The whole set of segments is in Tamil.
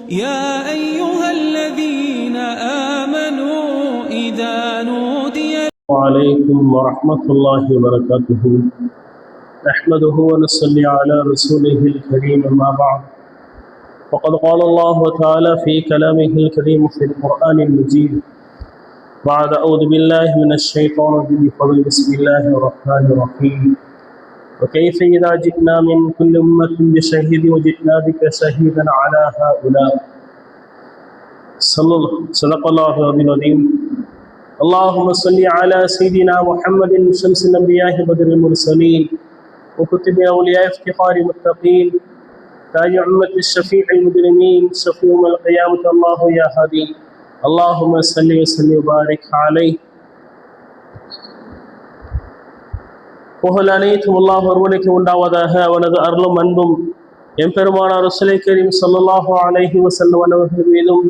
يا أيها الذين آمنوا إذا نودي. وعليكم ورحمة الله وبركاته. نحمده ونصلي على رسوله الكريم، أما بعد، وقد قال الله تعالى في كلامه الكريم في القرآن المجيد بعد أعوذ بالله من الشيطان الرجيم بسم الله الرحمن الرحيم. وكيف إذا جئنا من كل أمة بشهيد وجئنا بك شهيدا على هؤلاء. صدق الله العظيم. اللهم صل على سيدنا محمد شمس الأنبياء بدر المرسلين وكتب أولياء افتخار المتقين تاج أمة الشفيع المجرمين شفيع يوم القيامة الله يا هادي. اللهم صل وسلم وبارك عليه. புகழ் அனைத்தும் அல்லாஹ் ஒருவனுக்கு உண்டாவதாக. அவனது அருளும் அன்பும் எம்பெருமானார் ரசூலை கரீம் ஸல்லல்லாஹு அலைஹி வஸல்லம் அவர்கள் மீதும்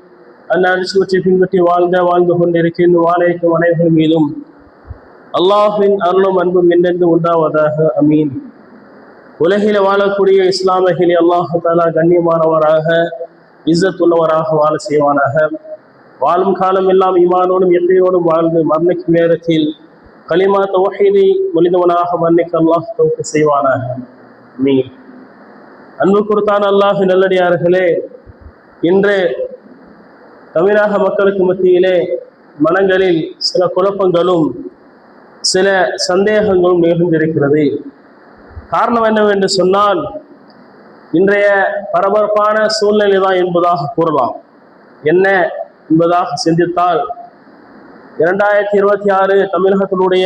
அன்னாரிசுவற்றை பின்பற்றி வாழ்ந்து கொண்டிருக்கின்ற வாழைக்கும் அனைவர்கள் மீதும் அல்லாஹ்வின் அருளும் அன்பும் என்றென்று உண்டாவதாக. அமீன். உலகில் வாழக்கூடிய இஸ்லாமியர்களை அல்லாஹ் தஆலா கண்ணியமானவராக இஸ்ஸத்துள்ளவராக வாழ செய்வானாக. வாழும் காலம் எல்லாம் ஈமானோடும் யக்கீனோடும் வாழ்ந்து மரணிக்கும் நேரத்தில் கலிமா தௌஹீதை மொழிந்தவனாக மன்னிக்க அல்லாஹ் தௌஃபீக் செய்வானாக. ஆமீன். அன்பு குறித்தான அல்லாஹ் நல்லடியார்களே, இன்று தமிழக மக்களுக்கு மத்தியிலே மனங்களில் சில குழப்பங்களும் சில சந்தேகங்களும் நிகழ்ந்திருக்கிறது. காரணம் என்னவென்று சொன்னால், இன்றைய பரபரப்பான சூழ்நிலை தான் என்பதாக கூறலாம். என்ன என்பதாக சிந்தித்தால், 2026 தமிழகத்தினுடைய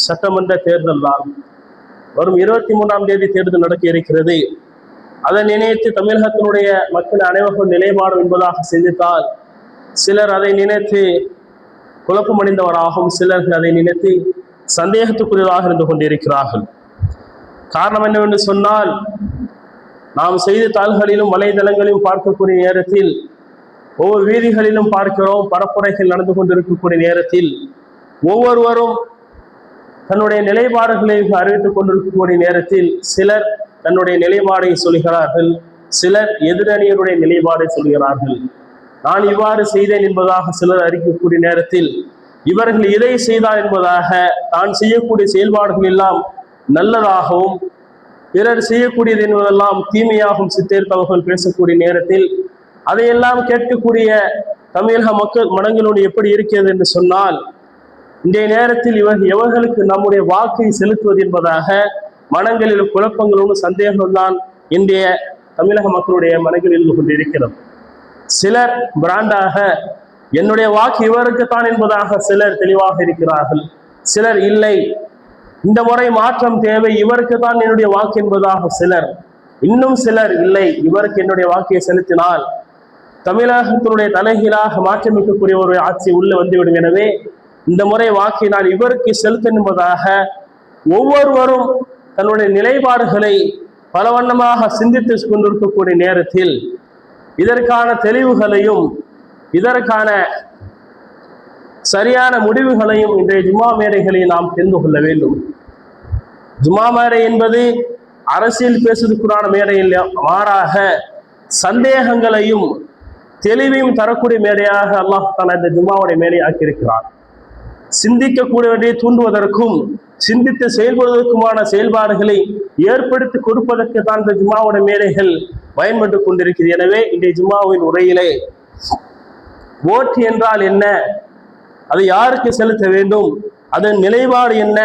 சட்டமன்ற தேர்தல் தான். வரும் 23ஆம் தேதி தேர்தல் நடக்க இருக்கிறது. அதை நினைத்து தமிழகத்தினுடைய மக்கள் அனைவரும் நிலைப்பாடு என்பதாக சிந்தித்தால், சிலர் அதை நினைத்து குழப்பமடைந்தவராகவும் சிலர்கள் அதை நினைத்து சந்தேகத்துக்குரியதாக இருந்து கொண்டிருக்கிறார்கள். காரணம் என்னவென்று சொன்னால், நாம் செய்தித்தாள்களிலும் வலைதளங்களிலும் பார்க்கக்கூடிய நேரத்தில், ஒவ்வொரு வீதிகளிலும் பார்க்கிறோம், பரப்புரைகள் நடந்து கொண்டிருக்கக்கூடிய நேரத்தில் ஒவ்வொருவரும் தன்னுடைய நிலைப்பாடுகளை அறிவித்துக் கொண்டிருக்கக்கூடிய நேரத்தில் சிலர் தன்னுடைய நிலைப்பாடை சொல்கிறார்கள், சிலர் எதிரணியருடைய நிலைப்பாடை சொல்கிறார்கள். நான் இவ்வாறு செய்தேன் என்பதாக சிலர் அறிக்கக்கூடிய நேரத்தில், இவர்கள் இதை செய்தார் என்பதாக தான் செய்யக்கூடிய செயல்பாடுகள் எல்லாம் நல்லதாகவும் பிறர் செய்யக்கூடியது என்பதெல்லாம் தீமையாகவும் சித்தரித்தவர்கள் பேசக்கூடிய நேரத்தில், அதையெல்லாம் கேட்கக்கூடிய தமிழக மக்கள் மனங்களோடு எப்படி இருக்கிறது என்று சொன்னால், இன்றைய நேரத்தில் எவர்களுக்கு நம்முடைய வாக்கை செலுத்துவது என்பதாக மனங்களில் குழப்பங்களோடு சந்தேகம் தான் இன்றைய தமிழக மக்களுடைய மனங்களில் இருந்து கொண்டிருக்கிறது. சிலர் பிராண்டாக என்னுடைய வாக்கு இவருக்குத்தான் என்பதாக சிலர் தெளிவாக இருக்கிறார்கள். சிலர் இல்லை, இந்த முறை மாற்றம் தேவை, இவருக்கு தான் என்னுடைய வாக்கு என்பதாக சிலர். இன்னும் சிலர் இல்லை, இவருக்கு என்னுடைய வாக்கை செலுத்தினால் தமிழகத்தினுடைய தலைகீழாக மாற்றமைக்கக்கூடிய ஒரு ஆட்சி உள்ள வந்துவிடும். எனவே இந்த முறை வாக்கை நான் இவருக்கு செலுத்த என்பதாக ஒவ்வொருவரும் தன்னுடைய நிலைப்பாடுகளை பல வண்ணமாக சிந்தித்து கொண்டிருக்கக்கூடிய நேரத்தில், இதற்கான தெளிவுகளையும் இதற்கான சரியான முடிவுகளையும் இன்றைய ஜும்மா மேடைகளை நாம் தெரிந்து கொள்ள வேண்டும். ஜும்மா மேடை என்பது அரசியல் பேசுவதற்குறான மேடையில் மாறாக சந்தேகங்களையும் தெளிவையும் தரக்கூடிய மேடையாக அல்லாஹ் தஆலா இந்த ஜும்மாவுடைய மேடையை ஆக்கியிருக்கிறார். சிந்திக்கக்கூடியவற்றை தூண்டுவதற்கும் சிந்தித்து செயல்படுவதற்குமான செயல்பாடுகளை ஏற்படுத்தி கொடுப்பதற்கு தான் இந்த ஜும்மாவுடைய மேடைகள் பயன்பட்டு கொண்டிருக்கிறது. எனவே இன்றைய ஜும்மாவின் உரையிலே ஓட்டு என்றால் என்ன, அதை யாருக்கு செலுத்த வேண்டும், அதன் நிலைப்பாடு என்ன,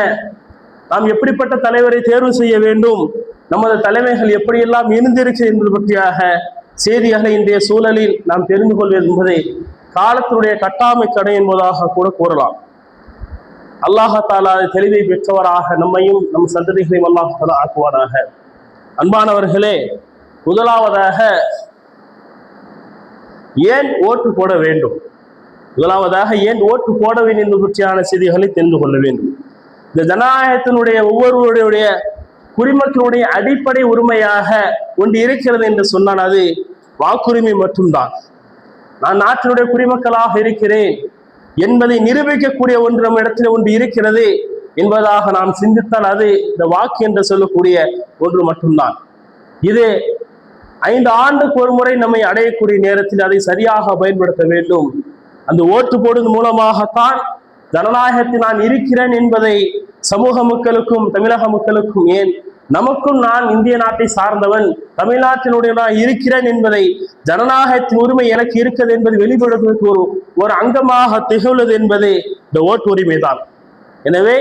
நாம் எப்படிப்பட்ட தலைவரை தேர்வு செய்ய வேண்டும், நமது தலைமைகள் எப்படியெல்லாம் இருந்திருக்கிறது என்பது பற்றியாக செய்திகளை இன்றைய சூழலில் நாம் தெரிந்து கொள்வது என்பதை காலத்தினுடைய கட்டாமை கடை என்பதாக கூட கூறலாம். அல்லாஹ் தஆலா தெளிவை பெற்றவராக நம்மையும் நம் சந்ததிகளையும் அல்லாஹ் தஆலா ஆக்குவாராக. அன்பானவர்களே, முதலாவதாக ஏன் ஓட்டு போட வேண்டும், ஏன் ஓட்டு போட வேண்டும் என்பது பற்றியான செய்திகளை தெரிந்து கொள்ள வேண்டும். இந்த ஜனநாயகத்தினுடைய ஒவ்வொருவருடைய குடிமக்களுடைய அடிப்படை உரிமையாக ஒன்று இருக்கிறது என்று சொன்னால் அது வாக்குரிமை மட்டும்தான். நான் நாட்டினுடைய குடிமக்களாக இருக்கிறேன் என்பதை நிரூபிக்கக்கூடிய ஒன்று நம்ம இடத்துல ஒன்று இருக்கிறது என்பதாக நாம் சிந்தித்தால் அது இந்த வாக்கு என்று சொல்லக்கூடிய ஒன்று மட்டும்தான். இது 5 ஆண்டுக்கு ஒரு முறை நம்மை அடையக்கூடிய நேரத்தில் அதை சரியாக பயன்படுத்த வேண்டும். அந்த ஓட்டு போடுவதன் மூலமாகத்தான் ஜனநாயகத்தில் நான் இருக்கிறேன் என்பதை சமூக மக்களுக்கும் தமிழக மக்களுக்கும், ஏன் நமக்கும், நான் இந்திய நாட்டை சார்ந்தவன், தமிழ்நாட்டினுடைய நான் இருக்கிறேன் என்பதை, ஜனநாயகத்தின் உரிமை எனக்கு இருக்கிறது என்பதை வெளிப்படுத்துவதற்கு ஒரு அங்கமாக திகழ்வது என்பது இந்த ஓட்டு உரிமை தான். எனவே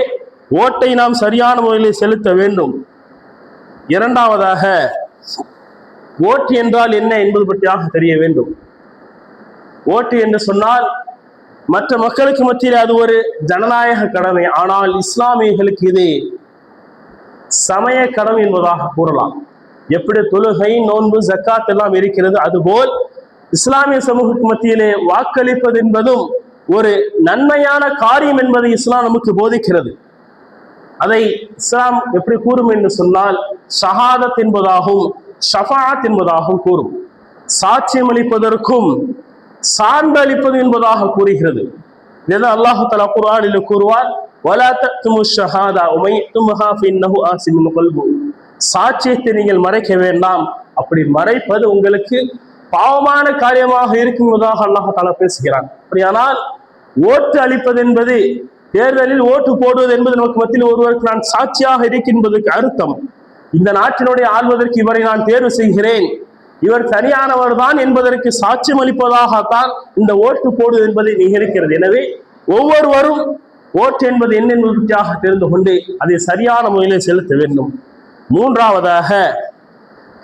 ஓட்டை நாம் சரியான முறையில் செலுத்த வேண்டும். இரண்டாவதாக, ஓட்டு என்றால் என்ன என்பது பற்றியாக தெரிய வேண்டும். ஓட்டு என்று சொன்னால் மற்ற மக்களுக்கு மத்தியில் அது ஒரு ஜனநாயக கடமை. ஆனால் இஸ்லாமியர்களுக்கு இது சமய கடமை என்பதாக கூறலாம். எப்படி தொழுகை, நோன்பு, ஜக்காத் எல்லாம் இருக்கிறது, அதுபோல் இஸ்லாமிய சமூகத்துக்கு மத்தியிலே வாக்களிப்பது என்பதும் ஒரு நன்மையான காரியம் என்பதை இஸ்லாம் நமக்கு போதிக்கிறது. அதை இஸ்லாம் எப்படி கூறும் என்று சொன்னால் ஷஹாதத் என்பதாகவும் ஷஃபாஅத் என்பதாகவும் கூறும். சாட்சியம் அளிப்பதற்கும் சான்று அளிப்பது என்பதாக கூறுகிறது. இதை அல்லாஹ் தஆலா குர்ஆனில் கூறுவார், வலா தக்துமு ஷஹாதா வமை யக்துமுஹா ஃபஇன்னஹு ஆஸிமுன் கல்புஹு. சாட்சியத்தை நீங்கள் மறைக்க வேண்டாம், அப்படி மறைப்பது உங்களுக்கு பாவமான காரியமாக இருக்கும் என்பதாக அல்லாஹ் தஆலா பேசுகிறான். அப்படியானால் ஓட்டு அளிப்பது என்பது, தேர்தலில் ஓட்டு போடுவது என்பது நமக்கு மத்தியில் ஒருவருக்கு நான் சாட்சியாக இருக்கின்றதுக்கு அர்த்தம், இந்த நாட்டினுடைய ஆள்வதற்கு இவரை நான் தேர்வு செய்கிறேன், இவர் சரியானவர் தான் என்பதற்கு சாட்சியம் அளிப்பதாகத்தான் இந்த ஓட்டு போடுவது என்பதை நிகழ்கிறது. எனவே ஒவ்வொருவரும் ஓட்டு என்பது என்ன என்பதாக தெரிந்து கொண்டு அதை சரியான முறையிலே செலுத்த வேண்டும். மூன்றாவதாக,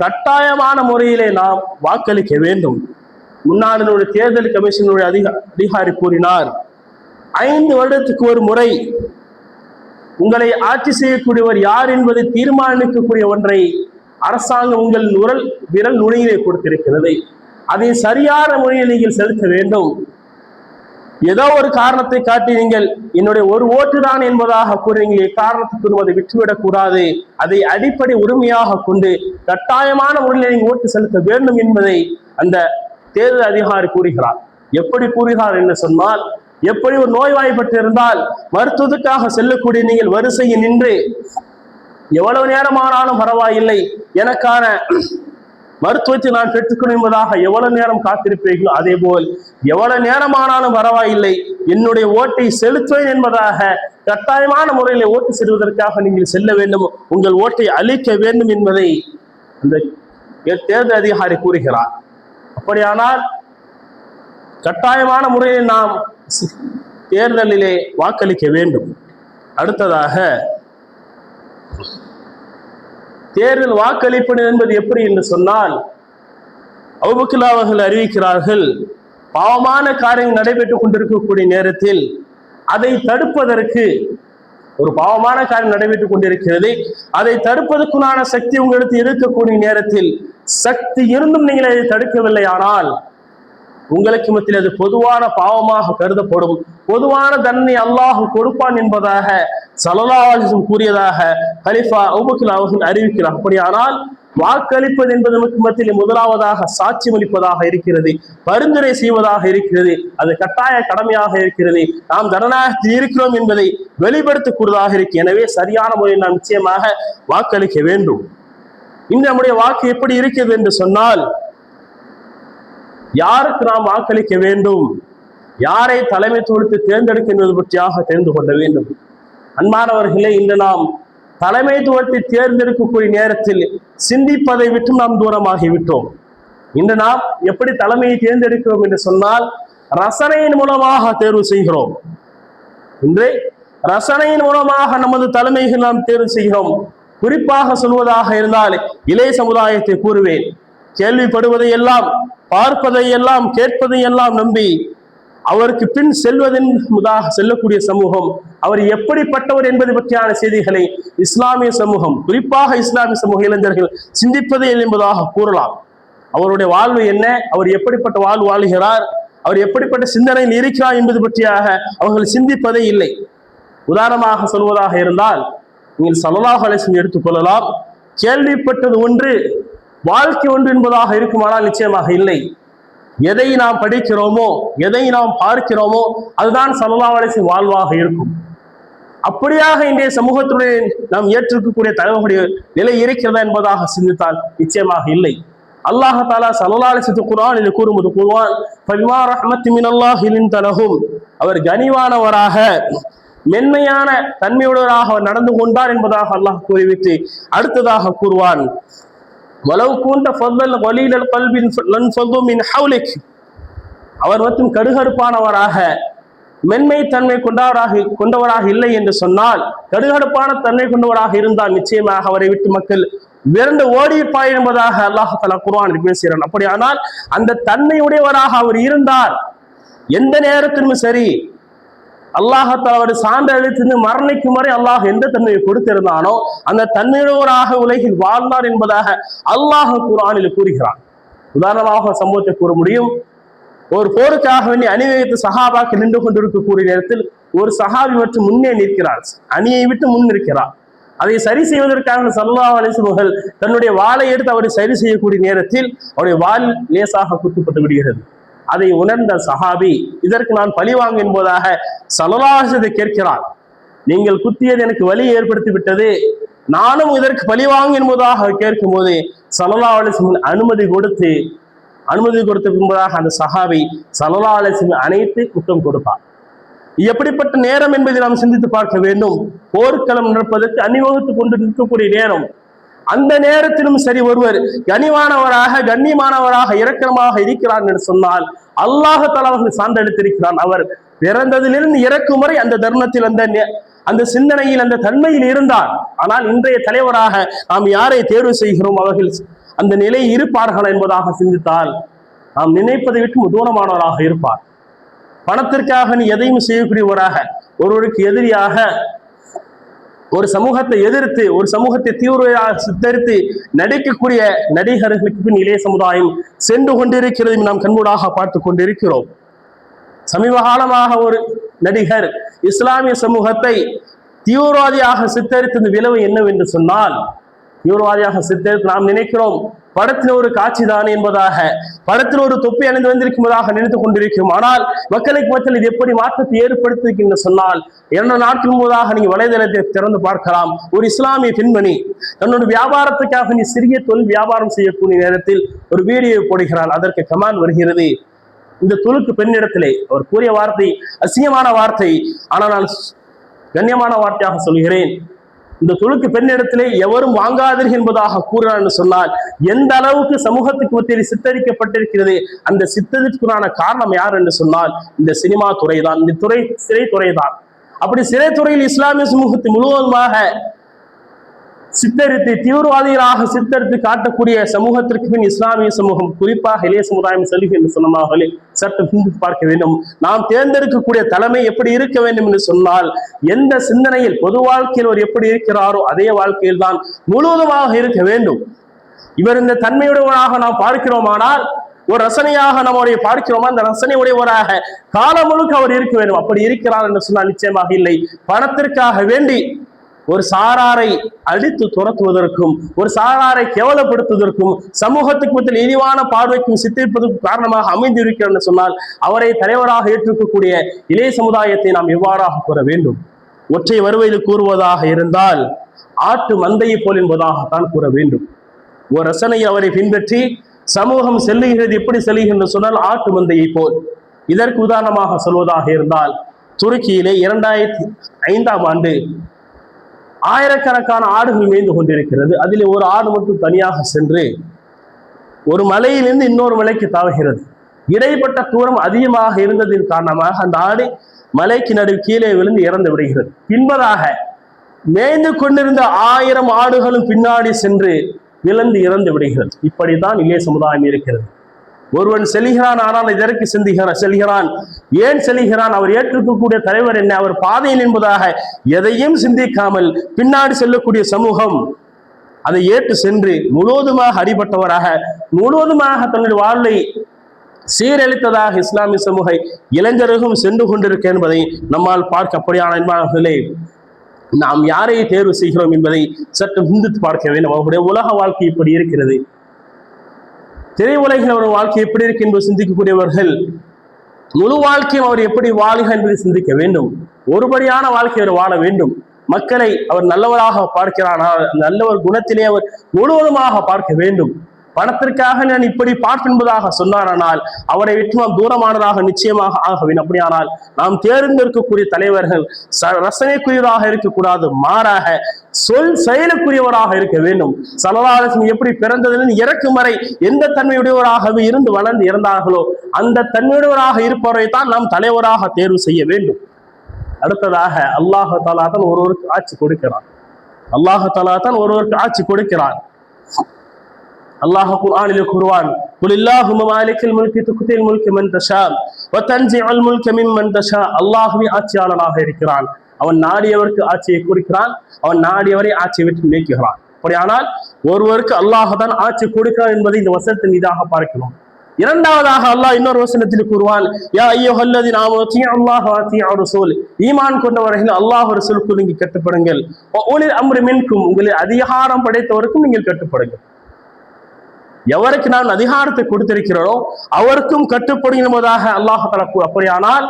கட்டாயமான முறையிலே நாம் வாக்களிக்க வேண்டும். முன்னாள் தேர்தல் கமிஷனுடைய அதிகாரி கூறினார், 5 வருடத்துக்கு ஒரு முறை உங்களை ஆட்சி செய்யக்கூடியவர் யார் என்பதை தீர்மானிக்கக்கூடிய ஒன்றை அரசாங்கம் உங்கள் விரல் நுனியிலே கொடுத்திருக்கிறது. அதை சரியான முறையில் நீங்கள் செலுத்த வேண்டும். ஏதோ ஒரு காரணத்தை காட்டி நீங்கள் என்னுடைய ஒரு ஓட்டு தான் என்பதாக கூறுவீங்க, காரணத்துக்கு அதை விட்டுவிடக் கூடாது. அதை அடிப்படை உரிமையாக கொண்டு கட்டாயமான முறையில் நீங்கள் ஓட்டு செலுத்த வேண்டும் என்பதை அந்த தேர்தல் அதிகாரி கூறுகிறார். எப்படி கூறுகிறார் என்று சொன்னால், எப்படி ஒரு நோய்வாய்ப்பட்டு இருந்தால் மருத்துவத்துக்காக செல்லக்கூடிய நீங்கள் வரிசையில் நின்று எவ்வளவு நேரமானாலும் பரவாயில்லை, எனக்கான மருத்துவத்தை நான் பெற்றுக்கணும் என்பதாக எவ்வளவு நேரம் காத்திருப்பீர்களோ, அதே போல் எவ்வளவு நேரமானாலும் பரவாயில்லை, என்னுடைய ஓட்டை செலுத்துவேன் என்பதாக கட்டாயமான முறையில் ஓட்டு செல்வதற்காக நீங்கள் செல்ல வேண்டும், உங்கள் ஓட்டை அளிக்க வேண்டும் என்பதை அந்த தேர்தல் அதிகாரி கூறுகிறார். அப்படியானால் கட்டாயமான முறையில் நாம் தேர்தலிலே வாக்களிக்க வேண்டும். அடுத்ததாக, தேர்தல் வாக்களிப்பது என்பது எப்படி என்று சொன்னால், அபூபக்கர் அவர்கள் அறிவிக்கிறார்கள், பாவமான காரியங்கள் நடைபெற்றுக் கொண்டிருக்கக்கூடிய நேரத்தில் அதை தடுப்பதற்கு, ஒரு பாவமான காரியம் நடைபெற்றுக் கொண்டிருக்கிறது, அதை தடுப்பதற்குண்டான சக்தி உங்களுக்கு இருக்கக்கூடிய நேரத்தில், சக்தி இருந்தும் நீங்கள் அதை தடுக்கவில்லை ஆனால் உங்களுக்கு மத்தியில் அது பொதுவான பாவமாக கருதப்படும், பொதுவான தண்டனை அல்லாஹ் கொடுப்பான் என்பதாக ஸல்லல்லாஹு அலைஹி வஸல்லம் கூறியதாக கலீஃபா அபூபக்கர் அவர்கள் அறிவிக்கிறார். அப்படியானால் வாக்களிப்பது என்பது நமக்கு மத்தியில் முதலாவதாக சாட்சியம் அளிப்பதாக இருக்கிறது, பரிந்துரை செய்வதாக இருக்கிறது, அது கட்டாய கடமையாக இருக்கிறது, நாம் ஜனநாயகத்தில் இருக்கிறோம் என்பதை வெளிப்படுத்தக்கூடியதாக இருக்கு. எனவே சரியான முறையில் நாம் நிச்சயமாக வாக்களிக்க வேண்டும். இன்று நம்முடைய வாக்கு எப்படி இருக்கிறது என்று சொன்னால், யாருக்கு நாம் வாக்களிக்க வேண்டும், யாரை தலைமைத்துவத்தை தேர்ந்தெடுக்கின்றது பற்றியாக தெரிந்து கொள்ள வேண்டும். அன்பானவர்களே, இன்று நாம் தலைமைத்துவத்தை தேர்ந்தெடுக்கக்கூடிய நேரத்தில் சிந்திப்பதை விட்டு நாம் தூரமாகிவிட்டோம். இன்று நாம் எப்படி தலைமையை தேர்ந்தெடுக்கிறோம் என்று சொன்னால், ரசனையின் மூலமாக தேர்வு செய்கிறோம். இன்று ரசனையின் மூலமாக நமது தலைமைகள் நாம் தேர்வு செய்கிறோம். குறிப்பாக சொல்வதாக இருந்தால் இளைய சமுதாயத்தை கூறுவேன், கேள்விப்படுவதை எல்லாம், பார்ப்பதை எல்லாம், கேட்பதை எல்லாம் நம்பி அவருக்கு பின் செல்லக்கூடிய சமூகம், அவர் எப்படிப்பட்டவர் என்பதை பற்றியான செய்திகளை இஸ்லாமிய சமூகம், குறிப்பாக இஸ்லாமிய சமூக இளைஞர்கள் சிந்திப்பதே என்பதாக கூறலாம். அவருடைய வாழ்வு என்ன, அவர் எப்படிப்பட்ட வாழ்வு வாழ்கிறார், அவர் எப்படிப்பட்ட சிந்தனையில் இருக்கிறார் என்பது பற்றியாக அவர்கள் சிந்திப்பதே இல்லை. உதாரணமாக சொல்வதாக இருந்தால், நீங்கள் ஸல்லல்லாஹு அலைஹி வஸல்லம் எடுத்துக்கொள்ளலாம். கேள்விப்பட்டது ஒன்று, வாழ்க்கை ஒன்று என்பதாக இருக்குமானால் நிச்சயமாக இல்லை. எதை நாம் படிக்கிறோமோ, எதை நாம் பார்க்கிறோமோ, அதுதான் ஸல்லல்லாஹு அலைஹி வஸல்லம் வாழ்வாக இருக்கும். அப்படியாக இன்றைய சமூகத்துடைய நாம் ஏற்றிருக்கக்கூடிய தலைவர்களுடைய நிலை இருக்கிறதா என்பதாக சிந்தித்தால் நிச்சயமாக இல்லை. அல்லாஹ் தஆலா ஸல்லல்லாஹு அலைஹி வஸல்லம் குர்ஆனில் கூறும்போது கூறுவான், ஃபபிமா ரஹ்மத்தின் மினல்லாஹி லின்த லஹும், அவர் கனிவானவராக மென்மையான தன்மையுடையவராக அவர் நடந்து கொண்டார் என்பதாக அல்லாஹ் கூறிவிட்டு அடுத்ததாக கூறுவான், வலவ் குன்த ஃபல்லல் கலீலல் கல்பி லன்ஃபது மின் ஹவ்லிக், அவர் மட்டும் கடுகடுப்பானவராக மென்மை தன்மை கொண்டவராக இல்லை என்று சொன்னால், கடுகடுப்பான தன்மை கொண்டவராக இருந்தால் நிச்சயமாக அவரை விட்டு மக்கள் விரண்டு ஓடிப்பாய் என்பதாக அல்லாஹ் தஆலா குர்ஆனில் பேசுகிறான். அப்படியானால் அந்த தன்மையுடையவராக அவர் இருந்தார், எந்த நேரத்திலும் சரி அல்லாஹ் தஆலா அவர் சான்றளித்து மரணிக்கும் வரை அல்லாஹ் எந்த தன்மையை கொடுத்திருந்தானோ அந்த தன்மையுடையவராக உலகில் வாழ்ந்தார் என்பதாக அல்லாஹ் குர்ஆனில் கூறுகிறான். உதாரணமாக சம்பவத்தை கூற முடியும். ஒரு போருக்காக வேண்டி அணிவகுத்து சஹாபாக்கள் நின்று கொண்டிருக்கக்கூடிய நேரத்தில் ஒரு சஹாபி மற்றும் முன்னே நிற்கிறார், அணியை விட்டு முன் நிற்கிறார். அதை சரி செய்வதற்காக ஸல்லல்லாஹு அலைஹி வஸல்லம் தன்னுடைய வாளை எடுத்து அவரை சரி செய்யக்கூடிய நேரத்தில் அவருடைய வாள் லேசாக குத்தப்பட்டு விடுகிறது. அதை உணர்ந்த சஹாபி, இதற்கு நான் பழிவாங்க என்பதாக ஸல்லல்லாஹு அலைஹி வஸல்லம் கேட்கிறார். நீங்கள் குத்தியது எனக்கு வலி ஏற்படுத்தி விட்டது, நானும் இதற்கு பழிவாங்க என்பதாக கேட்கும் போது ஸல்லல்லாஹு அலைஹி வஸல்லம் அனுமதி கொடுத்த பின்பதாக அந்த சஹாபி ஸல்லல்லாஹு அலைஹி வஸல்லம் அனைத்து குற்றம் கொடுத்தார். எப்படிப்பட்ட நேரம் என்பதை நாம் சிந்தித்து பார்க்க வேண்டும். போர்க்களம் நடப்பதற்கு அணிவகுத்துக் கொண்டு நிற்கக்கூடிய நேரம், அந்த நேரத்திலும் சரி ஒருவர் கண்ணியமானவராக இரக்கமாக இருக்கிறார் என்று சொன்னால் அல்லாஹ் தஆலா அவர்கள் சான்றளித்திருக்கிறான். அவர் பிறந்ததிலிருந்து இறக்கும் வரை அந்த தர்மத்தில் அந்த சிந்தனையில் அந்த தன்மையில் இருந்தார். ஆனால் இன்றைய தலைவராக நாம் யாரை தேர்வு செய்கிறோம், அவர்கள் அந்த நிலை இருப்பார்கள் என்பதாக சிந்தித்தால் நாம் நினைப்பதை விட்டு தூரமானவராக இருப்பார். பணத்திற்காக நீ எதையும் செய்யக்கூடியவராக, ஒருவருக்கு எதிரியாக, ஒரு சமூகத்தை எதிர்த்து ஒரு சமூகத்தை தீவிரமாக சித்தரித்து நடிக்கக்கூடிய நடிகர்களுக்கு பின் இளைய சமுதாயம் சென்று கொண்டிருக்கிறது, நாம் கண்கூடாக பார்த்து கொண்டிருக்கிறோம். சமீப காலமாக ஒரு நடிகர் இஸ்லாமிய சமூகத்தை தீவிரவாதியாக சித்தரித்த விளைவு என்னவென்று சொன்னால், தீவிரவாதியாக சித்தரித்து நாம் நினைக்கிறோம் படத்தில் ஒரு காட்சி தானே என்பதாக, படத்தில் ஒரு தொப்பி அணிந்து வந்திருக்கும்பதாக நினைத்துக் கொண்டிருக்கிறோம். ஆனால் மக்களுக்கு மத்தியில் இது எப்படி மாற்றத்தை ஏற்படுத்தி சொன்னால், 2 நாட்கள் முன்பதாக நீங்க வலைதளத்தை திறந்து பார்க்கலாம். ஒரு இஸ்லாமிய பெண்மணி தன்னோட வியாபாரத்துக்காக நீ சிறிய தொழில் வியாபாரம் செய்யக்கூடிய நேரத்தில் ஒரு வீடியோ போடுகிறாள். அதற்கு கமெண்ட் வருகிறது, இந்த தொழுக்கு பெண்ணிடத்திலே அவர் கூறிய வார்த்தை அசிங்கமான வார்த்தை, ஆனால் நான் கண்ணியமான வார்த்தையாக சொல்கிறேன், இந்த தொழுக்கு பெண்ணிடத்திலே எவரும் வாங்காதீர்கள் என்பதாக கூறினார் என்று சொன்னால் எந்த அளவுக்கு சமூகத்துக்கு மத்தியில் சித்தரிக்கப்பட்டிருக்கிறது. அந்த சித்தரிப்புக்கான காரணம் யார் என்று சொன்னால் இந்த சினிமா துறைதான், இந்த சிறைத்துறை தான். அப்படி சிறைத்துறையில் இஸ்லாமிய சமூகத்தை முழுவதுமாக சித்தரித்து தீவிரவாதிகளாக சித்தரித்து காட்டக்கூடிய சமூகத்திற்கு பின் இஸ்லாமிய சமூகம், குறிப்பாக இளைய சமுதாயம் செல்வி என்று சொன்னமாகவே சற்று சிந்தித்து பார்க்க வேண்டும். நாம் தேர்ந்தெடுக்கக்கூடிய தலைமை எப்படி இருக்க வேண்டும் என்று சொன்னால், எந்த சிந்தனையில் பொது வாழ்க்கையில் அவர் எப்படி இருக்கிறாரோ அதே வாழ்க்கையில் தான் முழுவதுமாக இருக்க வேண்டும். இவர் இந்த தன்மையுடையவராக நாம் பார்க்கிறோமானால், ஒரு ரசனையாக நாம் அவரை பார்க்கிறோமா, அந்த ரசனை உடையவராக காலம் முழுக்க அவர் இருக்க வேண்டும். அப்படி இருக்கிறார் என்று சொன்னால் நிச்சயமாக இல்லை. பணத்திற்காக வேண்டி ஒரு சாராரை அடித்து துரத்துவதற்கும், ஒரு சாராரை கேவலப்படுத்துவதற்கும், சமூகத்துக்கு மத்தியில் இழிவான பார்வைக்கும் சித்தரிப்பதற்கும் காரணமாக அமைந்திருக்கிறார் என்று சொன்னால் அவரை தலைவராக ஏற்றுக்கக்கூடிய இளைய சமுதாயத்தை நாம் எவ்வாறாக கூற வேண்டும்? ஒற்றை வருவையில் கூறுவதாக இருந்தால் ஆட்டு மந்தையை போல் என்பதாகத்தான் கூற வேண்டும். ஒரு ரசனையை அவரை பின்பற்றி சமூகம் செல்லுகிறது. எப்படி செல்லுகிறது சொன்னால் ஆட்டு மந்தையை போல். இதற்கு உதாரணமாக சொல்வதாக இருந்தால், துருக்கியிலே 2005ஆம் ஆண்டு ஆயிரக்கணக்கான ஆடுகள் மேய்ந்து கொண்டிருக்கிறது. அதில் ஒரு ஆடு மட்டும் தனியாக சென்று ஒரு மலையிலிருந்து இன்னொரு மலைக்கு தாவுகிறது. இடைப்பட்ட தூரம் அதிகமாக இருந்ததின் காரணமாக அந்த ஆடு மலைக்கு நடுவு கீழே விழுந்து இறந்து விடுகிறது. பின்பதாக மேய்ந்து கொண்டிருந்த 1000 ஆடுகளும் பின்னாடி சென்று விழுந்து இறந்து விடுகிறது. இப்படித்தான் இளைய சமுதாயம் இருக்கிறது. ஒருவன் செல்கிறான், ஆனால் இதற்கு செல்கிறான். ஏன் செல்கிறான்? அவர் ஏற்றுக்கக்கூடிய தலைவர் என்ன, அவர் பாதையில் என்பதாக எதையும் சிந்திக்காமல் பின்னாடி செல்லக்கூடிய சமூகம் அதை ஏற்று சென்று முழுவதுமாக அடிபட்டவராக, முழுவதுமாக தன்னுடைய வாழ்வை சீரழித்ததாக இஸ்லாமிய சமூக இளைஞர்களும் சென்று கொண்டிருக்க என்பதை நம்மால் பார்க்க. அப்படியான என்பார்களே, நாம் யாரை தேர்வு செய்கிறோம் என்பதை சற்று சிந்தித்து பார்க்க வேண்டும். அவருடைய உலக வாழ்க்கை இப்படி இருக்கிறது, திரை உலகில் அவர் வாழ்க்கை எப்படி இருக்கு என்பது சிந்திக்கக்கூடியவர்கள் முழு வாழ்க்கையும் அவர் எப்படி வாழ்க என்பதை சிந்திக்க வேண்டும். ஒருபடியான வாழ்க்கை அவர் வாழ வேண்டும். மக்களை அவர் நல்லவராக பார்க்கிறார், நல்லவர் குணத்திலே அவர் முழுவதுமாக பார்க்க வேண்டும். பணத்திற்காக நான் இப்படி பார்ப்பேன் என்பதாக சொன்னாரானால் அவரை விட்டு நாம் தூரமானதாக நிச்சயமாக ஆகவேன். அப்படியானால் நாம் தேர்ந்தெடுக்கக்கூடிய தலைவர்கள் ரசனைக்குரியவராக இருக்கக்கூடாது, மாறாக செயலுக்குரியவராக இருக்க வேண்டும். ஸல்லல்லாஹு அலைஹி வஸல்லம் எப்படி பிறந்ததிலிருந்து இறக்கும் வரை எந்த தன்மையுடையவராகவே இருந்து வளர்ந்து இறந்தார்களோ அந்த தன்மையுடையவராக இருப்பவரை தான் நாம் தலைவராக தேர்வு செய்ய வேண்டும். அடுத்ததாக அல்லாஹ் தஆலா தான் ஒருவருக்கு ஆட்சி கொடுக்கிறான். அல்லாஹ் தஆலா தான் ஒருவருக்கு ஆட்சி கொடுக்கிறான். அல்லாஹ் குர்ஆனில் கூறுவான், குல் இல்லாஹும்ம மாலிகல் முல்கி துக்தில் முல்க மன் தஷா வ தன்ஸிஉல் முல்க மிம்மன் தஷா. அல்லாஹ்வே ஆட்சியாளனாக இருக்கிறான். அவன் நாடியவருக்கு ஆட்சியை கொடுக்கிறான், அவன் நாடியவரை ஆட்சியை விட்டு நீக்குகிறான். அப்படியானால் ஒருவருக்கு அல்லாஹ் தான் ஆட்சி கொடுக்கிறான் என்பதை இந்த வசனத்தின் மீதாக பார்க்கிறோம். இரண்டாவதாக அல்லாஹ் இன்னொரு வசனத்தில் கூறுவான், யா அய்யுஹல்லதீன ஆமனூ அத்தியுல்லாஹ வ அத்தியுர் ரசூல். ஈமான் கொண்டவர்கள் அல்லாஹ் ரசூலுக்கு நீங்கள் கட்டுப்படுங்கள். வ உலில் அம்ரி மின்கும், உங்களில் அதிகாரம் படைத்தவருக்கும் நீங்கள் கட்டுப்படுங்கள். எவருக்கு நான் அதிகாரத்தை கொடுத்திருக்கிறோனோ அவருக்கும் கட்டுப்படுங்கள் என்பதாக அல்லாஹ் தஆலா. அப்படியானால்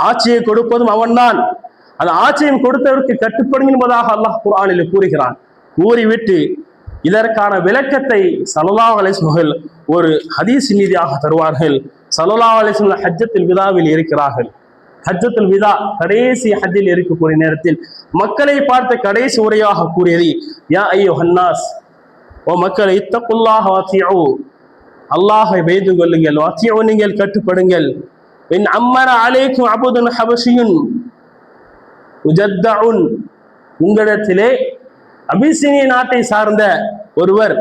ஆட்சியை கொடுப்பதும் அவன்தான். அந்த ஆட்சியை கொடுத்தவருக்கு கட்டுப்படுங்கள் என்பதாக அல்லாஹ் குர்ஆனில் கூறுகிறான். கூறிவிட்டு இதற்கான விளக்கத்தை ஸல்லல்லாஹு அலைஹி வஸல்லம் ஒரு ஹதீஸ் நீதியாக தருவார்கள். ஸல்லல்லாஹு அலைஹி வஸல்லம் ஹஜ்ஜத்துல் விதாவில் இருக்கிறார்கள். ஹஜ்ஜத்துல் விதா கடைசி ஹஜ்ஜில் இருக்கக்கூடிய நேரத்தில் மக்களை பார்த்து கடைசி உரையாக கூறியது, யா அய்யுஹன்னாஸ், ஓ மக்கள், இத்தகுல்லாஹ வஅத்திஉ, அல்லாஹை பயந்து கொள்ளுங்கள், வஅத்திஉ நீங்கள் கட்டுப்படுங்கள். இன் அம்மர அலைக்கும் அபுதுன் ஹபஷியுன் உஜத்தஉன், உங்களிடத்திலே அபிசீனிய நாட்டை சார்ந்த ஒருவர்,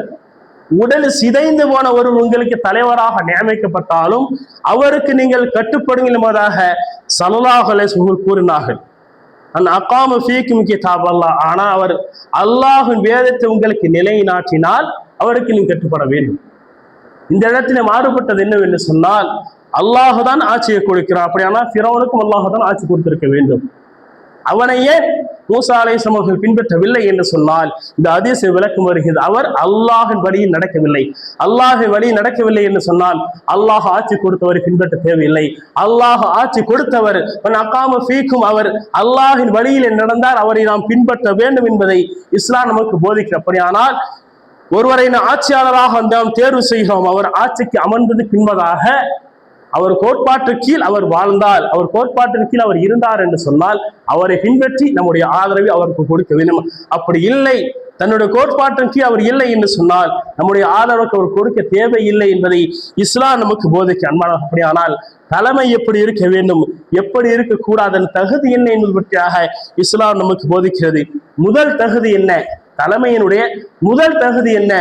உடல் சிதைந்து போன ஒருவர் உங்களுக்கு தலைவராக நியமிக்கப்பட்டாலும் அவருக்கு நீங்கள் கட்டுப்படுங்கள் என்பதாக ஸல்லல்லாஹு அலைஹி வஸல்லம் கூறினார்கள். அன் அகாம ஃபீக்கும் கிதாப் அல்லாஹ், ஆனா அவர் அல்லாஹ்வின் வேதத்தை உங்களுக்கு நிலைநாட்டினால் அவருக்கு நீங்கள் கட்டுப்பட வேண்டும். இந்த இடத்துல மாறுபட்டது என்னவென்று சொன்னால், அல்லாஹ் தான் ஆட்சியை கொடுக்கிறார். அப்படியானால் ஃபிரௌனுக்கும் அல்லாஹ் தான் ஆட்சி கொடுத்திருக்க வேண்டும். அவனையே மூசா அலைஹிஸ்ஸலாம் அவர்கள் பின்பற்றவில்லை என்று சொன்னால் இந்த ஹதீஸை விளக்கம் வருகிறது. அவர் அல்லாஹின் வழியில் நடக்கவில்லை. அல்லாஹின் வழியில் நடக்கவில்லை என்று சொன்னால் அல்லாஹ் ஆட்சி கொடுத்தவரை பின்பற்ற தேவையில்லை. அல்லாஹ் ஆட்சி கொடுத்தவர் அகாம ஃபீக்கும், அவர் அல்லாஹின் வழியில் நடந்தால் அவரை நாம் பின்பற்ற வேண்டும் என்பதை இஸ்லாம் நமக்கு போதிக்கிற. அப்படியானால் ஒருவரை ஆட்சியாளராக நாம் தேர்வு செய்கிறோம். அவர் ஆட்சிக்கு அமர்ந்தது பின்பதாக அவர் கோட்பாட்டு கீழ் அவர் வாழ்ந்தால், அவர் கோட்பாட்டின் கீழ் அவர் இருந்தார் என்று சொன்னால் அவரை பின்பற்றி நம்முடைய ஆதரவை அவருக்கு கொடுக்க வேண்டும். அப்படி இல்லை, தன்னுடைய கோட்பாட்டின் கீழ் அவர் இல்லை என்று சொன்னால் நம்முடைய ஆதரவுக்கு அவர் கொடுக்க தேவையில்லை என்பதை இஸ்லாம் நமக்கு போதிக்க. அன்பான, அப்படியானால் தலைமை எப்படி இருக்க வேண்டும், எப்படி இருக்கக்கூடாது, தகுதி என்ன என்பது பற்றியாக இஸ்லாம் நமக்கு போதிக்கிறது. முதல் தகுதி என்ன, தலைமையினுடைய முதல் தகுதி என்ன?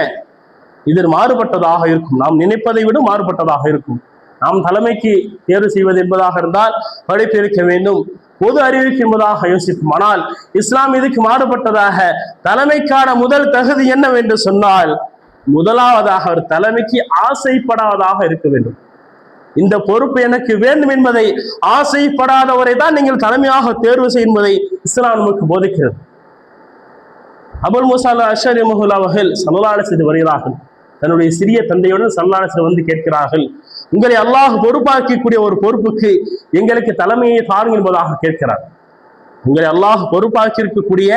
இது மாறுபட்டதாக இருக்கும். நாம் நினைப்பதை விட மாறுபட்டதாக இருக்கும். நாம் தலைமைக்கு தேர்வு செய்வது என்பதாக இருந்தால் படிப்பு இருக்க வேண்டும், பொது அறிவிக்கு என்பதாக யோசிக்கும். ஆனால் இஸ்லாம் இதுக்கு மாறுபட்டதாக தலைமைக்கான முதல் தகுதி என்னவென்று சொன்னால், முதலாவதாக ஒரு தலைமைக்கு ஆசைப்படாததாக இருக்க வேண்டும். இந்த பொறுப்பு எனக்கு வேண்டும் என்பதை ஆசைப்படாதவரை தான் நீங்கள் தலைமையாக தேர்வு செய்யும் என்பதை இஸ்லாம் நமக்கு போதிக்கிறது. அபுல் மூஸா அல்-அஷ்அரி அவர்கள் ஸல்லல்லாஹு அலைஹி வஸல்லம் வருகிறார்கள். தன்னுடைய சிறிய தந்தையுடன் ஸல்லல்லாஹு அலைஹி வஸல்லம் வந்து கேட்கிறார்கள், உங்களை அல்லாஹ் பொறுப்பாக்கக்கூடிய ஒரு பொறுப்புக்கு எங்களுக்கு தலைமையை தாருங்கள் என்பதாக கேட்கிறார். உங்களை அல்லாஹ் பொறுப்பாக்கி இருக்கக்கூடிய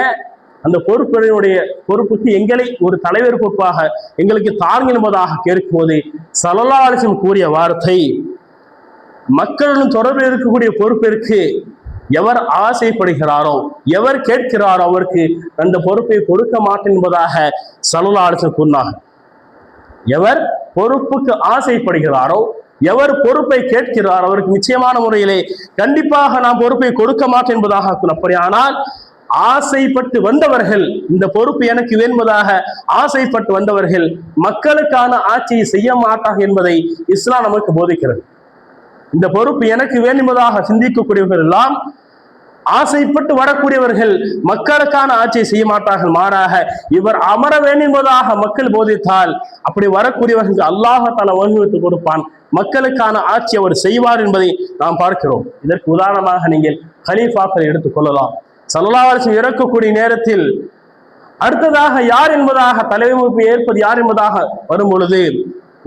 அந்த பொறுப்புக்கு எங்களை ஒரு தலைவர் பொறுப்பாக எங்களுக்கு தாருங்கள் என்பதாக கேட்கும்போது ஸல்லல்லாஹு அலைஹி வஸல்லம் கூறிய வார்த்தை, மக்களுடன் தொடர்பில் இருக்கக்கூடிய பொறுப்பிற்கு எவர் ஆசைப்படுகிறாரோ, எவர் கேட்கிறாரோ அவருக்கு அந்த பொறுப்பை கொடுக்க மாட்டேன் என்பதாக ஸல்லல்லாஹு அலைஹி வஸல்லம் கூறினார். எவர் பொறுப்புக்கு ஆசைப்படுகிறாரோ, எவர் பொறுப்பை கேட்கிறார் அவருக்கு நிச்சயமான முறையிலே கண்டிப்பாக நாம் பொறுப்பை கொடுக்க மாட்டேன் என்பதாக. அப்படியானால் ஆசைப்பட்டு வந்தவர்கள், இந்த பொறுப்பு எனக்கு வேண்டுவதாக ஆசைப்பட்டு வந்தவர்கள் மக்களுக்கான ஆட்சியை செய்ய மாட்டார்கள் என்பதை இஸ்லாம் நமக்கு போதிக்கிறது. இந்த பொறுப்பு எனக்கு வேண்டுவதாக சிந்திக்கக்கூடியவர்கள் எல்லாம் ஆசைப்பட்டு வரக்கூடியவர்கள் மக்களுக்கான ஆட்சியை செய்ய மாட்டார்கள். மாறாக இவர் அமர வேண்டும் என்பதாக மக்கள் போதித்தால் அப்படி வரக்கூடியவர்களுக்கு அல்லாஹ் தஆலா வழிவகுத்து கொடுப்பான், மக்களுக்கான ஆட்சி அவர் செய்வார் என்பதை நாம் பார்க்கிறோம். இதற்கு உதாரணமாக நீங்கள் கலீஃபாக்களை எடுத்துக் கொள்ளலாம். ஸல்லல்லாஹு அலைஹி வஸல்லம் இறக்கக்கூடிய நேரத்தில் அடுத்ததாக யார் என்பதாக தலைமையை ஏற்பது யார் என்பதாக வரும் பொழுது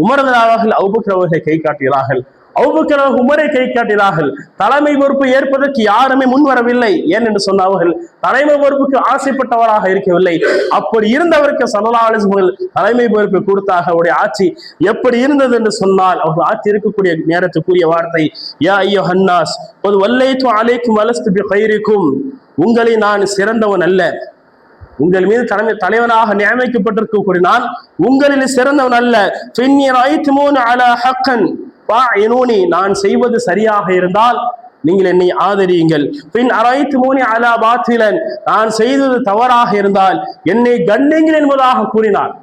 உமர் ரலியல்லாஹு அன்ஹு அபூபக்கர் அவர்களை கை காட்டுகிறார்கள். அபூபக்கர் உமரை கை காட்டினார்கள். தலைமை பொறுப்பு ஏற்பதற்கு யாருமே முன்வரவில்லை. ஏன் என்று சொன்னார்கள், தலைமை பொறுப்புக்கு ஆசைப்பட்டவராக இருக்கவில்லை. அப்படி இருந்தவருக்கு ஸல்லல்லாஹு அலைஹி வஸல்லம் தலைமை பொறுப்பை கொடுத்தாக. அவருடைய ஆட்சி எப்படி இருந்தது என்று சொன்னால், அவர் ஆட்சி இருக்கக்கூடிய நேரத்துக்குரிய வார்த்தை, யா அய்யுஹன் நாஸ் குல் வல்லைது அலைக்கும் வலஸ்து பிகைரிக்கும், உங்களை நான் சிறந்தவன் அல்ல, உங்கள் மீது தலைவனாக நியமிக்கப்பட்டிருக்கக்கூடிய நான் உங்களில் சிறந்தவன் அல்ல. நான் செய்வது சரியாக இருந்தால் நீங்கள் என்னை ஆதரியுங்கள். பின் அரைத்துமூனி அலா பாத்திலன், நான் செய்தது தவறாக இருந்தால் என்னை கண்டிங்கள் என்பதாக கூறினார்.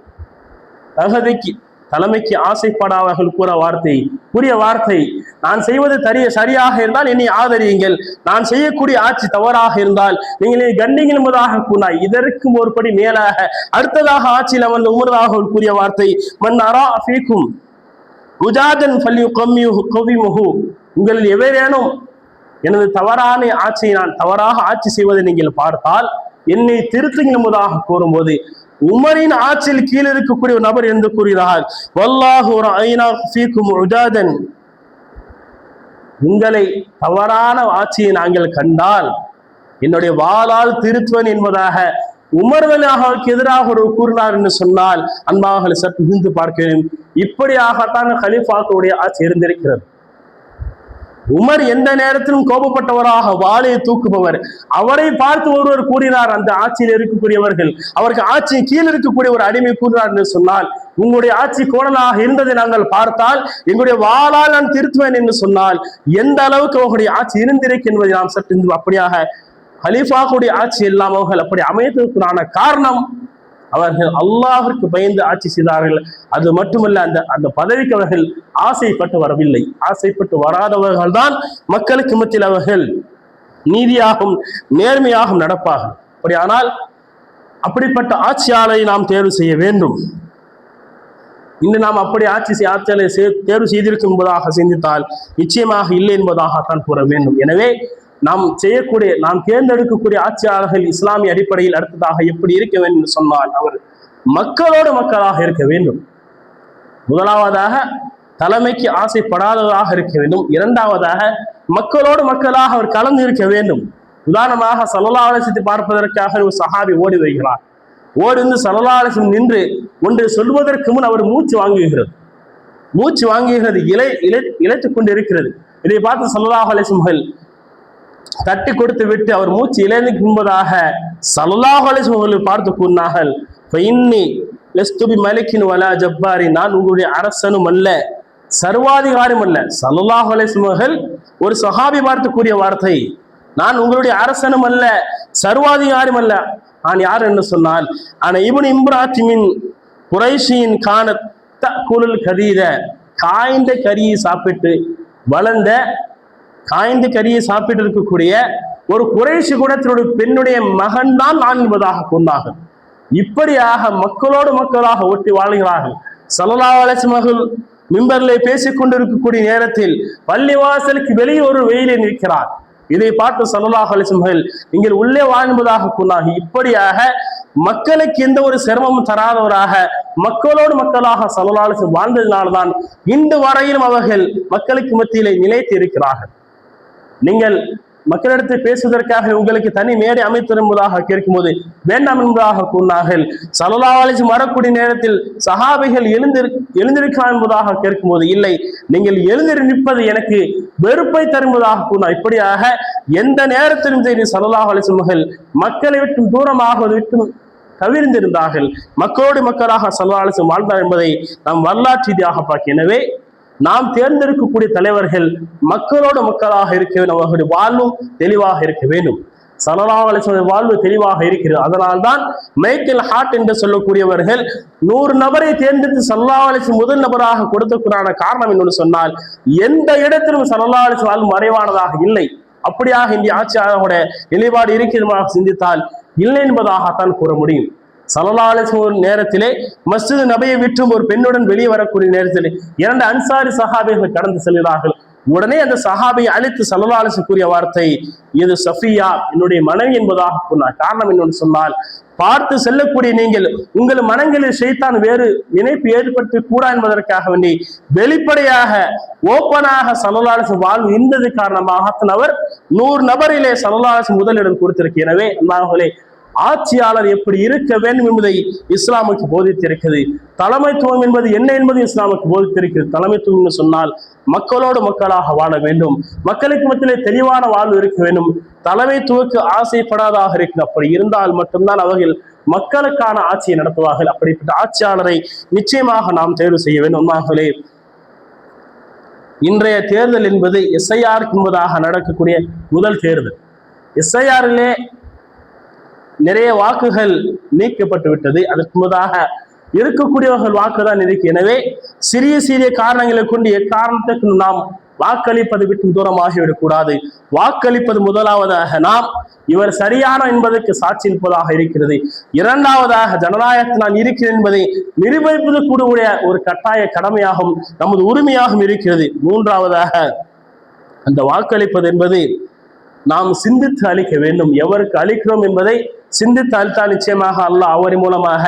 தலைமைக்கு ஆசைப்படாதவர்கள் கூறிய வார்த்தை, நான் செய்வது சரியாக இருந்தால் என்னை ஆதரியுங்கள், நான் செய்யக்கூடிய ஆட்சி தவறாக இருந்தால் நீங்கள் கண்டிங்கள் என்பதாக கூறினார். இதற்கும் ஒருபடி மேலாக அடுத்ததாக ஆட்சியில் அமர்ந்த உமராக கூறிய வார்த்தை, மன் அரா ஃபீக்கும் உஜாதன் ஃபல்யுகம்மிஹு, உங்களில் எவரேனும் எனது தவறான ஆட்சியை நான் தவறாக ஆட்சி செய்வதை நீங்கள் பார்த்தால் என்னை திருத்துங்கள் என்பதாக கூறும்போது, உமரின் ஆட்சியில் கீழே இருக்கக்கூடிய ஒரு நபர் என்று கூறுகிறார், வல்லாஹு ரஅய்னா ஃபீக்கும் உஜாதன், உங்களை தவறான ஆட்சியை நாங்கள் கண்டால் என்னுடைய வாளால் திருத்துவன் என்பதாக உமர் அவருக்கு எதிராக ஒரு கூறினார் என்று சொன்னால், அன்பாக சற்று சிந்து பார்க்க வேண்டும். இப்படியாகத்தான் கலீஃபாக்களுடைய ஆட்சி இருந்திருக்கிறது. உமர் எந்த நேரத்திலும் கோபப்பட்டவராக வாளை தூக்குபவர். அவரை பார்த்து ஒருவர் கூறினார், அந்த ஆட்சியில் இருக்கக்கூடியவர்கள் அவருக்கு ஆட்சி கீழ் இருக்கக்கூடிய ஒரு அடிமை கூறினார் என்று சொன்னால், உங்களுடைய ஆட்சி கோணலாக இருந்ததை நாங்கள் பார்த்தால் எங்களுடைய வாளால் நான் திருத்துவேன் என்று சொன்னால் எந்த அளவுக்கு அவர்களுடைய ஆட்சி இருந்திருக்கு என்பதை நாம் சற்று அப்படியாக கலீஃபாவுடைய ஆட்சி எல்லாம் அவர்கள் அப்படி அமைத்ததற்கான காரணம், அவர்கள் அல்லாஹ்விற்கு பயந்து ஆட்சி செய்தார்கள். அது மட்டுமல்ல, அந்த பதவிக்கு அவர்கள் ஆசைப்பட்டு வரவில்லை. ஆசைப்பட்டு வராதவர்கள் தான் மக்களுக்கு மத்தியில் அவர்கள் நீதியாகவும் நேர்மையாகவும் நடப்பார்கள். அப்படியானால் அப்படிப்பட்ட ஆட்சியாளரை நாம் தேர்வு செய்ய வேண்டும். இன்று நாம் அப்படி ஆட்சியாளரை தேர்வு செய்திருக்கும் என்பதாக சிந்தித்தால் நிச்சயமாக இல்லை என்பதாகத்தான் கூற வேண்டும். எனவே நாம் தேர்ந்தெடுக்கக்கூடிய ஆட்சியாளர்கள் இஸ்லாமிய அடிப்படையில் அடுத்ததாக எப்படி இருக்க வேண்டும் என்று சொன்னால், அவர் மக்களோடு மக்களாக இருக்க வேண்டும். முதலாவதாக தலைமைக்கு ஆசைப்படாததாக இருக்க வேண்டும். இரண்டாவதாக மக்களோடு மக்களாக அவர் கலந்து இருக்க வேண்டும். உதாரணமாக ஸல்லல்லாஹு அலைஹி வஸல்லம் பார்ப்பதற்காக ஒரு சஹாபி ஓடி வருகிறார். ஓடி வந்து ஸல்லல்லாஹு அலைஹி வஸல்லம் நின்று ஒன்று சொல்வதற்கு முன் அவர் மூச்சு வாங்குகிறது, இழைத்துக் கொண்டு இருக்கிறது. இதை பார்த்து ஸல்லல்லாஹு அலைஹி வஸல்லம் தட்டி கொடுத்து விட்டு அவர் மூச்சு இழந்து முன்பதாக ஸல்லல்லாஹு அலைஹி வஸல்லம் பார்த்து கூறினார்கள், ஃபஇன்னி லஸ்து பிமலிகின் வலா ஜப்பாரி, நான் உங்களுடைய அரசனும் அல்ல சர்வாதிகாரியும் அல்ல. ஸல்லல்லாஹு அலைஹி வஸல்லம் ஒரு சஹாபி பார்த்து கூறிய வார்த்தை, நான் உங்களுடைய அரசனும் அல்ல சர்வாதிகாரியும் அல்ல. நான் யார் என்று சொன்னால், ஆனா இப்னு இம்ராத்திமின் குறைஷியின் கானத் தஅகுலுல் கதீத, காய்ந்த கரியை சாப்பிட்டு வளர்ந்த காய்ந்த கரியை சாப்பிட்டு இருக்கக்கூடிய ஒரு குறைஷி குணத்தினுடைய பெண்ணுடைய மகன் தான் நான் என்பதாக கொண்டார்கள். இப்படியாக மக்களோடு மக்களாக ஒட்டி வாழ்கிறார்கள். ஸல்லல்லாஹு அலைஹி வஸல்லம் மிம்பரிலே பேசிக் கொண்டிருக்கக்கூடிய நேரத்தில் பள்ளிவாசலுக்கு வெளியே ஒரு வெயிலை நிற்கிறார். இதை பார்த்து ஸல்லல்லாஹு அலைஹி வஸல்லம் நீங்கள் உள்ளே வாழ்வதாக கூறினார்கள். இப்படியாக மக்களுக்கு எந்த ஒரு சிரமமும் தராதவராக மக்களோடு மக்களாக ஸல்லல்லாஹு அலைஹி வஸல்லம் வாழ்ந்ததினால்தான் இன்று வரையிலும் அவர்கள் மக்களுக்கு மத்தியிலே நிலைத்து இருக்கிறார்கள். நீங்கள் மக்களிடத்தில் பேசுவதற்காக உங்களுக்கு தனி மேடை அமைத்து என்பதாக கேட்கும்போது வேண்டாம் என்பதாக கூறினார்கள். ஸல்லல்லாஹு அலைஹி வஸல்லம் வரக்கூடிய நேரத்தில் சஹாபிகள் எழுந்திருக்கிறார் என்பதாக கேட்கும்போது, இல்லை, நீங்கள் எழுந்திரு நிற்பது எனக்கு வெறுப்பை தரும்பதாக கூறினார். இப்படியாக எந்த நேரத்திலும் சரி ஸல்லல்லாஹு அலைஹி வஸல்லம் மக்களை விட்டு தூரமாக விட்டு தவிர்ந்திருந்தார்கள். மக்களோடு மக்களாக ஸல்லல்லாஹு அலைஹி வஸல்லம் வாழ்ந்தார் என்பதை நாம் வரலாற்று ரீதியாக பார்க்க. எனவே நாம் தேர்ந்தெடுக்கக்கூடிய தலைவர்கள் மக்களோடு மக்களாக இருக்க வேண்டும். அவர்களுடைய வாழ்வும் தெளிவாக இருக்க வேண்டும். ஸல்லல்லாஹு அலைஹி வஸல்லம் வாழ்வு தெளிவாக இருக்கிறது. அதனால்தான் மைக்கேல் ஹார்ட் என்று சொல்லக்கூடியவர்கள் 100 நபரை தேர்ந்தெடுத்து ஸல்லல்லாஹு அலைஹி வஸல்லம் முதல் நபராக கொடுத்ததற்கான காரணம் என்னன்னு சொன்னால், எந்த இடத்திலும் ஸல்லல்லாஹு அலைஹி வஸல்லம் வாழ்வு மறைவானதாக இல்லை. அப்படியாக இந்திய ஆட்சியாளர்களுடைய நிலைப்பாடு இருக்கிறதாக சிந்தித்தால் இல்லை என்பதாகத்தான் கூற முடியும். ஸல்லல்லாஹு அலைஹி வஸல்லம் நேரத்திலே மஸ்ஜித் நபியை விற்றும் ஒரு பெண்ணுடன் வெளியே வரக்கூடிய நேரத்தில் 2 அன்சாரி சஹாபிகள் கடந்து செல்கிறார்கள். உடனே அந்த சஹாபியை அழைத்து ஸல்லல்லாஹு அலைஹி வஸல்லம் கூறிய வார்த்தை, இது சஃபியா என்னுடைய மனைவி என்பதாக கூறினார். காரணம் என்னன்னு சொன்னால், பார்த்து செல்லக்கூடிய நீங்கள் உங்கள் மனங்களில் ஷைத்தான் வேறு நினைப்பு ஏற்படுத்த கூடா என்பதற்காக வேண்டி வெளிப்படையாக ஓப்பனாக ஸல்லல்லாஹு அலைஹி வஸல்லம் வாழ்வு இருந்தது காரணமாக அவர் 100 நபரிலே ஸல்லல்லாஹு அலைஹி வஸல்லம் முதலிடம் கொடுத்திருக்கு. எனவே அல்லாஹ்வே ஆட்சியாளர் எப்படி இருக்க வேண்டும் என்பதை இஸ்லாமுக்கு போதித்திருக்கிறது. தலைமைத்துவம் என்பது என்ன என்பது இஸ்லாமுக்கு போதித்திருக்கிறது. தலைமைத்துவம் என்று சொன்னால் மக்களோடு மக்களாக வாழ வேண்டும், மக்களுக்கு மத்தியிலே தெளிவான வாழ்வு இருக்க வேண்டும், தலைமைத்துவக்கு ஆசைப்படாதாக இருக்கிறது. அப்படி இருந்தால் மட்டும்தான் அவர்கள் மக்களுக்கான ஆட்சியை நடத்துவார்கள். அப்படிப்பட்ட ஆட்சியாளரை நிச்சயமாக நாம் தேர்வு செய்ய வேண்டும். உண்மையாகவே இன்றைய தேர்தல் என்பது எஸ்ஐஆர் என்பதாக நடக்கக்கூடிய முதல் தேர்தல். எஸ்ஐஆரிலே நிறைய வாக்குகள் நீக்கப்பட்டு விட்டது. அதற்கு முன்னதாக இருக்கக்கூடியவர்கள் வாக்குதான் இருக்கு. எனவே சிறிய சிறிய காரணங்களை கொண்டு எக்காரணத்துக்கு நாம் வாக்களிப்பதை விட்டு தூரமாகிவிடக்கூடாது. வாக்களிப்பது முதலாவதாக நாம் இவர் சரியான என்பதற்கு சாட்சி இருப்பதாக இருக்கிறது. இரண்டாவதாக ஜனநாயகத்தில் நான் இருக்கிறேன் என்பதை நிரூபிப்பது கூடிய ஒரு கட்டாய கடமையாகும், நமது உரிமையாகவும் இருக்கிறது. மூன்றாவதாக அந்த வாக்களிப்பது என்பது நாம் சிந்தித்து அளிக்க வேண்டும். எவருக்கு அளிக்கிறோம் என்பதை சிந்தித்து அளித்தால் நிச்சயமாக அல்லாஹ் அவரின் மூலமாக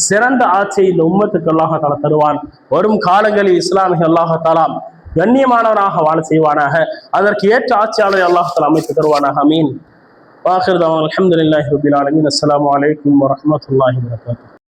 சிறந்த ஆட்சியை இந்த உம்மத்துக்கு அல்லாஹ் தஆலா தருவான். வரும் காலங்களில் இஸ்லாமிய அல்லாஹ் தஆலா கண்ணியமானவராக வாழ செய்வானாக. அதற்கு ஏற்ற ஆட்சியாளரை அல்லாஹ் தஆலா அமைத்து தருவானாக. ஆமீன். வாஹிர் தஅவானா அல்ஹம்துலில்லாஹி ரப்பில் ஆலமீன். அஸ்ஸலாமு அலைக்கும் வரஹ்மத்துல்லாஹி வபரகாத்துஹு.